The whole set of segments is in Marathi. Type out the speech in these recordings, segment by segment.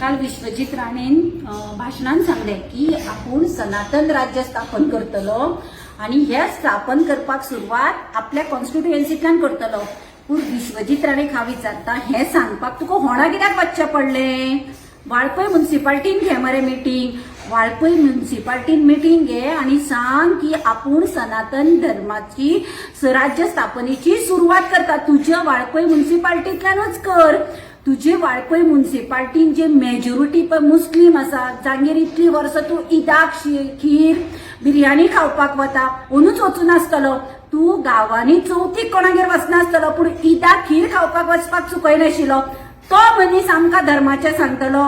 काल विश्वजित राणेन भाषणान सांगले की आपण सनातन राज्य स्थापन करतलो आणि हे स्थापन करपाक सुरवात आपल्या कॉन्स्टिट्युएन्सींतल्यान करतलो। पूण विश्वजित राणेक हांव विचारता हे सांगपाक तुका होणा कित्याक वचचें पडलें? वाळपय म्युनिसिपालिटीन घे मरे मिटींग, वाळपय म्युनिसिपालिटीन मिटींग घे आणि सांग की आपण सनातन धर्माची राज्य स्थापनेची सुरुवात करता। तुझ्या वाळपय म्युनिसिपालिटींतल्यानूच कर। तुझे वाळपय म्युनिसिपालिटीन जे मेजॉरिटी मुस्लिम आसा, जांगेर इतली वर्सां तू ईदाक खीर बिर्याणी खावपाक वता, अंदूच वचूनासतलो। तू गांवांनी चवथीक कोणागेर वचनासतलो, पूण ईदाक खीर खावपाक वचपाक चुकयनाशिल्लो। तो मनीस आमकां धर्माचें सांगतलो।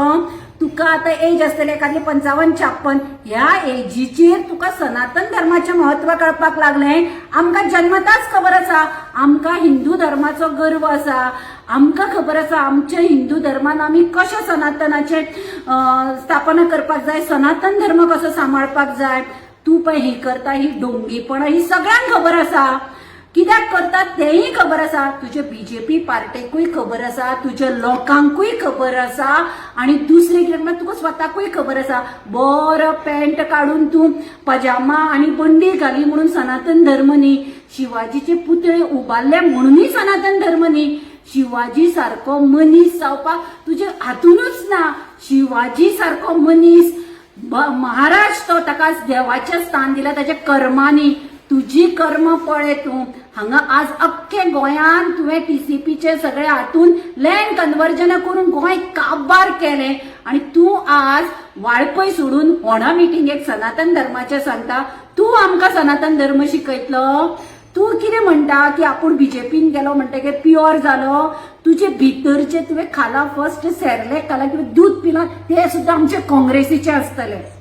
तुका आतां एज आसतले एखादी 55-56, ह्या एजीचेर तुका सनातन धर्माचें महत्व कळपाक लागलें। आमकां जन्मताच खबर आसा, आमकां हिंदू धर्माचो गर्व आसा। आमकां खबर आसा आमच्या हिंदू धर्मान आमी कशें सनातनाचे स्थापना करपाक जाय, सनातन धर्म कसो सांबाळपाक जाय। तू पळय ही करता ही ढोंगीपणां ही सगळ्यांक खबर आसा। कित्याक करतात तेही खबर आसा, तुझे बीजेपी पार्टेकूय खबर आसा, तुझ्या लोकांकूय खबर आसा आणि दुसरे कितें तुका स्वताकूय खबर आसा। बरो पॅन्ट काढून तू पजामा आणि बंडी घाली म्हणून सनातन धर्म न्ही, शिवाजीचे पुतळे उबारले म्हणूनय सनातन धर्म न्ही। शिवाजी सारको मनीस जावपाक तुझे हातूनच ना। शिवाजी सारको मनीस महाराज तो ताका देवाचें स्थान दिला ताच्या कर्मांनी। तुझी कर्म पळय तू हांगा आज अख्खे गोंयान तुवें टीसीपीचे सगळे हातून लँड कन्वर्जन करून गोंय काबार केले आणि तू आज वाळपय सोडून होणा मिटिंगेक सनातन धर्माचे सांगता। तू आमकां सनातन धर्म शिकयतलो? तू कितें म्हणटा की आपण बीजेपीन गेलो म्हणटकीर प्युअर जालो? तुझे भितरचे तुवें खाला फर्स्ट सेरलेक खाला किंवा दूध पिला ते सुद्धा आमचे काँग्रेसीचे आसतले।